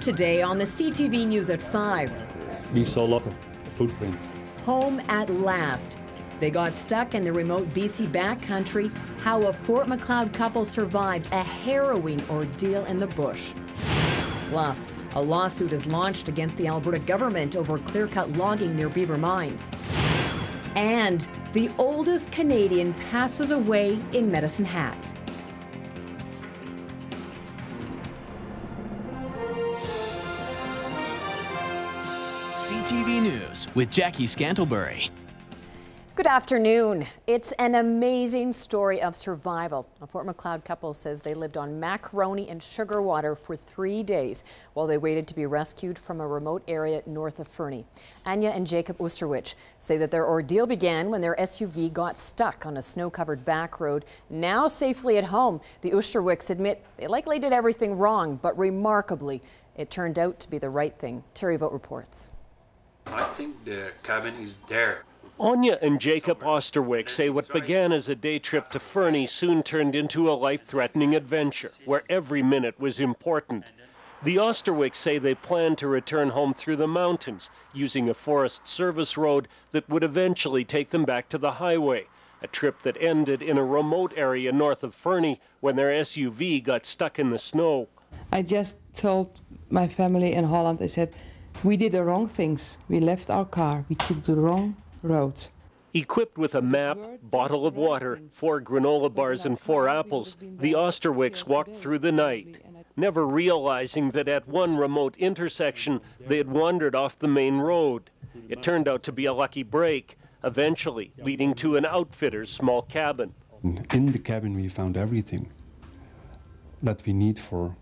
today on the CTV News at 5. We saw lots of footprints. Home at last. They got stuck in the remote BC backcountry. How a Fort Macleod couple survived a harrowing ordeal in the bush. Plus, a lawsuit is launched against the Alberta government over clear-cut logging near Beaver Mines. And the oldest Canadian passes away in Medicine Hat. CTV News with Jackie Scantlebury. Good afternoon. It's an amazing story of survival. A Fort Macleod couple says they lived on macaroni and sugar water for 3 days while they waited to be rescued from a remote area north of Fernie. Anya and Jacob Oosterwich say that their ordeal began when their SUV got stuck on a snow-covered back road. Now safely at home, the Oosterwichs admit they likely did everything wrong, but remarkably, it turned out to be the right thing. Terry Vogt reports. I think the cabin is there. Anya and Jacob Oosterwich say what began as a day trip to Fernie soon turned into a life-threatening adventure where every minute was important. The Oosterwichs say they planned to return home through the mountains using a Forest Service road that would eventually take them back to the highway, a trip that ended in a remote area north of Fernie when their SUV got stuck in the snow. I just told my family in Holland, I said, we did the wrong things. We left our car. We took the wrong roads. Equipped with a map, bottle of water, 4 granola bars and 4 apples, the Oosterwichs walked through the night, never realizing that at one remote intersection they had wandered off the main road. It turned out to be a lucky break, eventually leading to an outfitter's small cabin. In the cabin we found everything that we need for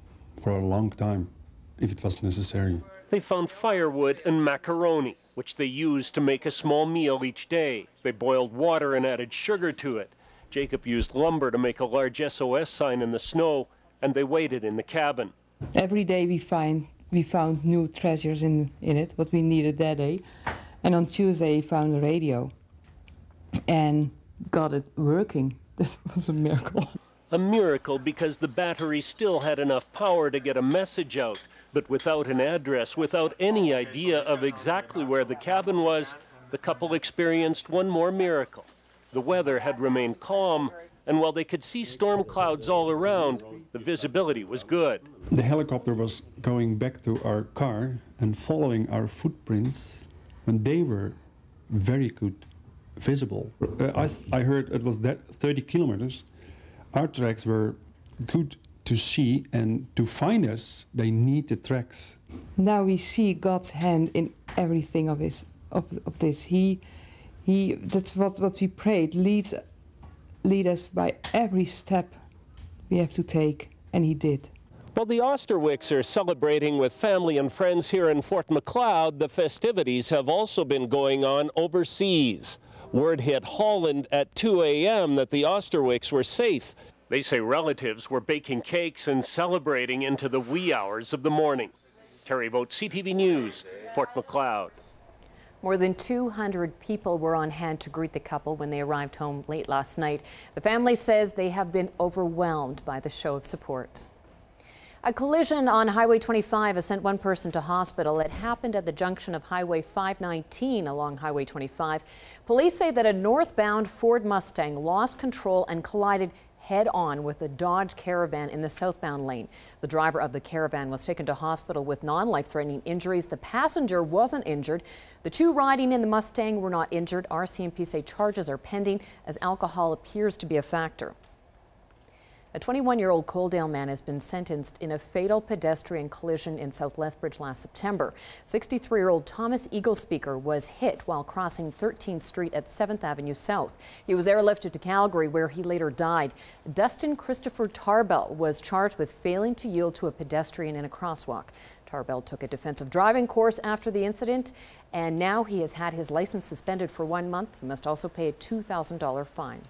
a long time, if it was necessary. They found firewood and macaroni, which they used to make a small meal each day. They boiled water and added sugar to it. Jacob used lumber to make a large SOS sign in the snow, and they waited in the cabin. Every day we found new treasures in it, what we needed that day. And on Tuesday we found a radio and got it working. This was a miracle. A miracle because the battery still had enough power to get a message out. But without an address, without any idea of exactly where the cabin was, the couple experienced one more miracle. The weather had remained calm, and while they could see storm clouds all around, the visibility was good. The helicopter was going back to our car and following our footprints, and they were very good visible. I heard it was 30 kilometers. Our tracks were good to see, and to find us, they need the tracks. Now we see God's hand in everything of this. That's what we prayed. Lead us by every step we have to take, and He did. While the Oosterwichs are celebrating with family and friends here in Fort Macleod, the festivities have also been going on overseas. Word hit Holland at 2 a.m. that the Oosterwichs were safe. They say relatives were baking cakes and celebrating into the wee hours of the morning. Terry Vogt, CTV News, Fort Macleod. More than 200 people were on hand to greet the couple when they arrived home late last night. The family says they have been overwhelmed by the show of support. A collision on Highway 25 has sent one person to hospital. It happened at the junction of Highway 519 along Highway 25. Police say that a northbound Ford Mustang lost control and collided head-on with a Dodge Caravan in the southbound lane. The driver of the Caravan was taken to hospital with non-life-threatening injuries. The passenger wasn't injured. The two riding in the Mustang were not injured. RCMP say charges are pending as alcohol appears to be a factor. A 21-year-old Coaldale man has been sentenced in a fatal pedestrian collision in South Lethbridge last September. 63-year-old Thomas Eaglespeaker was hit while crossing 13th Street at 7th Avenue South. He was airlifted to Calgary, where he later died. Dustin Christopher Tarbell was charged with failing to yield to a pedestrian in a crosswalk. Tarbell took a defensive driving course after the incident, and now he has had his license suspended for 1 month. He must also pay a $2,000 fine.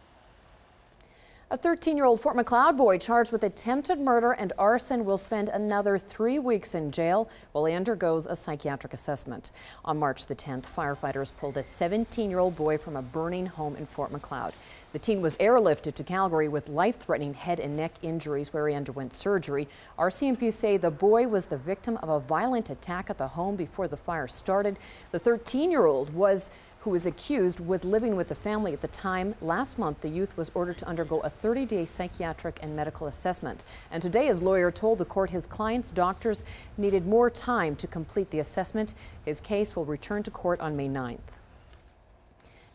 A 13-year-old Fort Macleod boy charged with attempted murder and arson will spend another 3 weeks in jail while he undergoes a psychiatric assessment. On March the 10th, firefighters pulled a 17-year-old boy from a burning home in Fort Macleod. The teen was airlifted to Calgary with life-threatening head and neck injuries where he underwent surgery. RCMP say the boy was the victim of a violent attack at the home before the fire started. The 13-year-old who was accused was living with the family at the time. Last month, the youth was ordered to undergo a 30-day psychiatric and medical assessment. And today, his lawyer told the court his client's doctors needed more time to complete the assessment. His case will return to court on May 9th.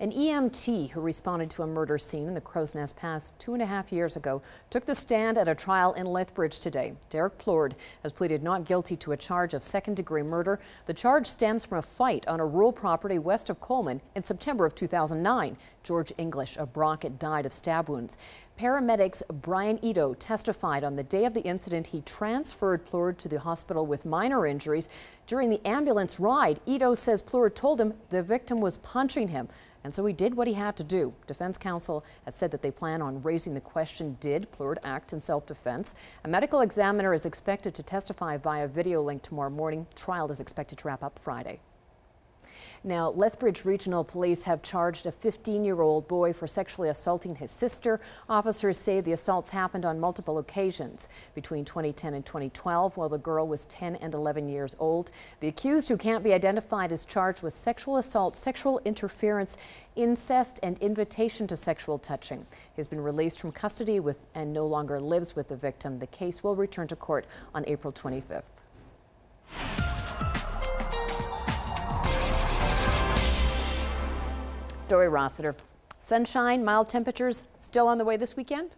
An EMT who responded to a murder scene in the Crow's Nest Pass 2.5 years ago took the stand at a trial in Lethbridge today. Derek Plourde has pleaded not guilty to a charge of second-degree murder. The charge stems from a fight on a rural property west of Coleman in September of 2009. George English of Brockett died of stab wounds. Paramedics Brian Ito testified on the day of the incident he transferred Plourde to the hospital with minor injuries. During the ambulance ride, Ito says Plourde told him the victim was punching him, and so he did what he had to do. Defense counsel has said that they plan on raising the question, did Plourde act in self-defense? A medical examiner is expected to testify via video link tomorrow morning. Trial is expected to wrap up Friday. Now, Lethbridge Regional Police have charged a 15-year-old boy for sexually assaulting his sister. Officers say the assaults happened on multiple occasions between 2010 and 2012 while the girl was 10 and 11 years old. The accused, who can't be identified, is charged with sexual assault, sexual interference, incest, and invitation to sexual touching. He's been released from custody and no longer lives with the victim. The case will return to court on April 25th. Dory Rossiter. Sunshine, mild temperatures still on the way this weekend?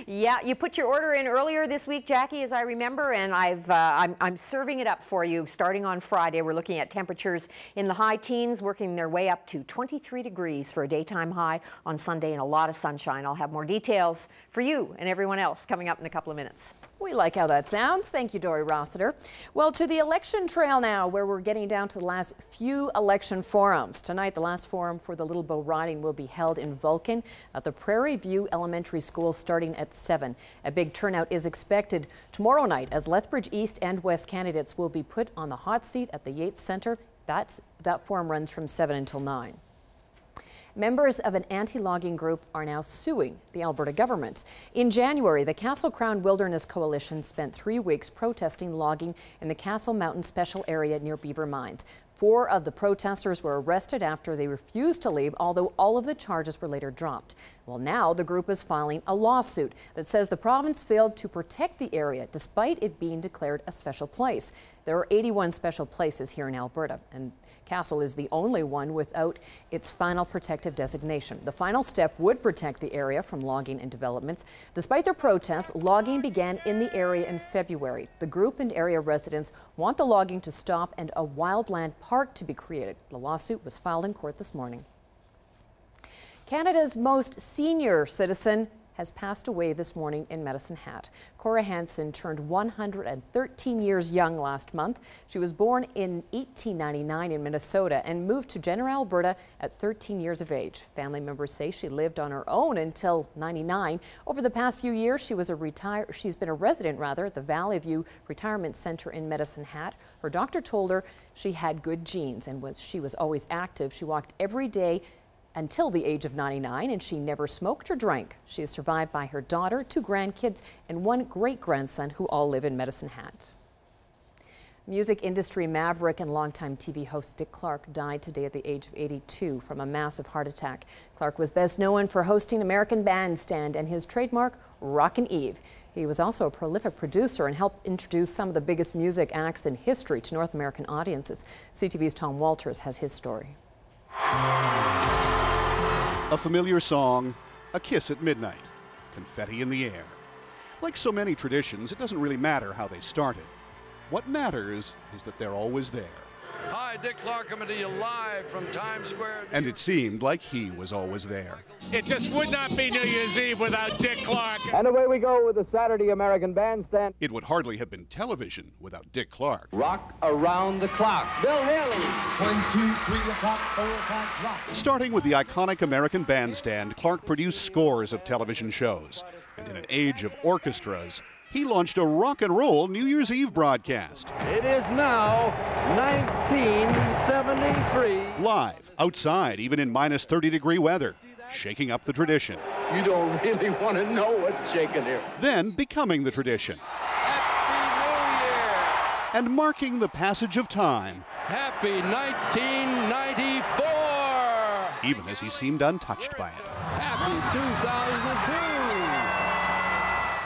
Yeah, you put your order in earlier this week, Jackie, as I remember, and I'm serving it up for you starting on Friday. We're looking at temperatures in the high teens, working their way up to 23 degrees for a daytime high on Sunday and a lot of sunshine. I'll have more details for you and everyone else coming up in a couple of minutes. We like how that sounds. Thank you, Dory Rossiter. Well, to the election trail now, where we're getting down to the last few election forums. Tonight, the last forum for the Little Bow riding will be held in Vulcan at the Prairie View Elementary School starting at 7. A big turnout is expected tomorrow night as Lethbridge East and West candidates will be put on the hot seat at the Yates Centre. That forum runs from 7 until 9. Members of an anti-logging group are now suing the Alberta government. In January, the Castle Crown Wilderness Coalition spent 3 weeks protesting logging in the Castle Mountain Special Area near Beaver Mines. 4 of the protesters were arrested after they refused to leave, although all of the charges were later dropped. Well, now the group is filing a lawsuit that says the province failed to protect the area despite it being declared a special place. There are 81 special places here in Alberta, and Castle is the only one without its final protective designation. The final step would protect the area from logging and developments. Despite their protests, logging began in the area in February. The group and area residents want the logging to stop and a wildland park to be created. The lawsuit was filed in court this morning. Canada's most senior citizen has passed away this morning in Medicine Hat. Cora Hansen turned 113 years young last month. She was born in 1899 in Minnesota and moved to Jenner, Alberta at 13 years of age. Family members say she lived on her own until 99. Over the past few years, she's been a resident at the Valley View Retirement Center in Medicine Hat. Her doctor told her she had good genes and she was always active. She walked every day until the age of 99, and she never smoked or drank. She is survived by her daughter, 2 grandkids, and 1 great-grandson who all live in Medicine Hat. Music industry maverick and longtime TV host Dick Clark died today at the age of 82 from a massive heart attack. Clark was best known for hosting American Bandstand and his trademark, Rockin' Eve. He was also a prolific producer and helped introduce some of the biggest music acts in history to North American audiences. CTV's Tom Walters has his story. A familiar song, a kiss at midnight, confetti in the air. Like so many traditions, it doesn't really matter how they started. What matters is that they're always there. Hi, Dick Clark coming to you live from Times Square. And it seemed like he was always there. It just would not be New Year's Eve without Dick Clark. And away we go with the Saturday American Bandstand. It would hardly have been television without Dick Clark. Rock around the clock. Bill Haley. 1, 2, 3 o'clock, 4 o'clock, rock. Starting with the iconic American Bandstand, Clark produced scores of television shows. And in an age of orchestras, he launched a rock and roll New Year's Eve broadcast. It is now 1973. Live, outside, even in minus 30-degree weather, shaking up the tradition. You don't really want to know what's shaking here. Then becoming the tradition. Happy New Year! And marking the passage of time. Happy 1994! Even as he seemed untouched by it. Happy 2002!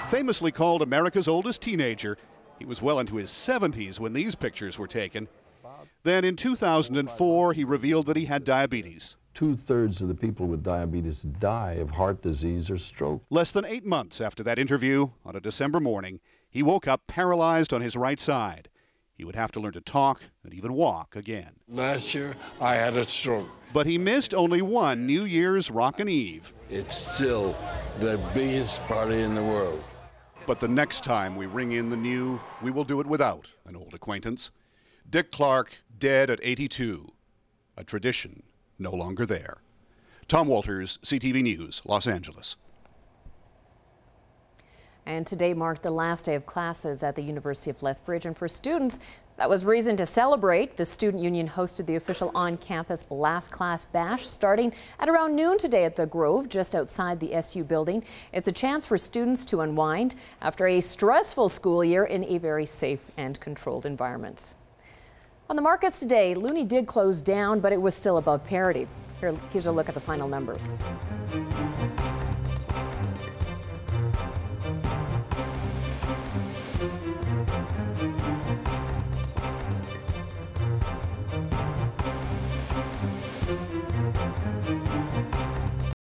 Famously called America's oldest teenager, he was well into his 70s when these pictures were taken. Then in 2004, he revealed that he had diabetes. 2/3 of the people with diabetes die of heart disease or stroke. Less than 8 months after that interview, on a December morning, he woke up paralyzed on his right side. He would have to learn to talk and even walk again. Last year, I had a stroke. But he missed only one New Year's Rockin' Eve. It's still the biggest party in the world. But the next time we ring in the new, we will do it without an old acquaintance. Dick Clark, dead at 82. A tradition no longer there. Tom Walters, CTV News, Los Angeles. And today marked the last day of classes at the University of Lethbridge, and for students, that was reason to celebrate. The Student Union hosted the official on-campus last class bash starting at around noon today at the Grove, just outside the SU building. It's a chance for students to unwind after a stressful school year in a very safe and controlled environment. On the markets today, Loonie did close down, but it was still above parity. Here's a look at the final numbers.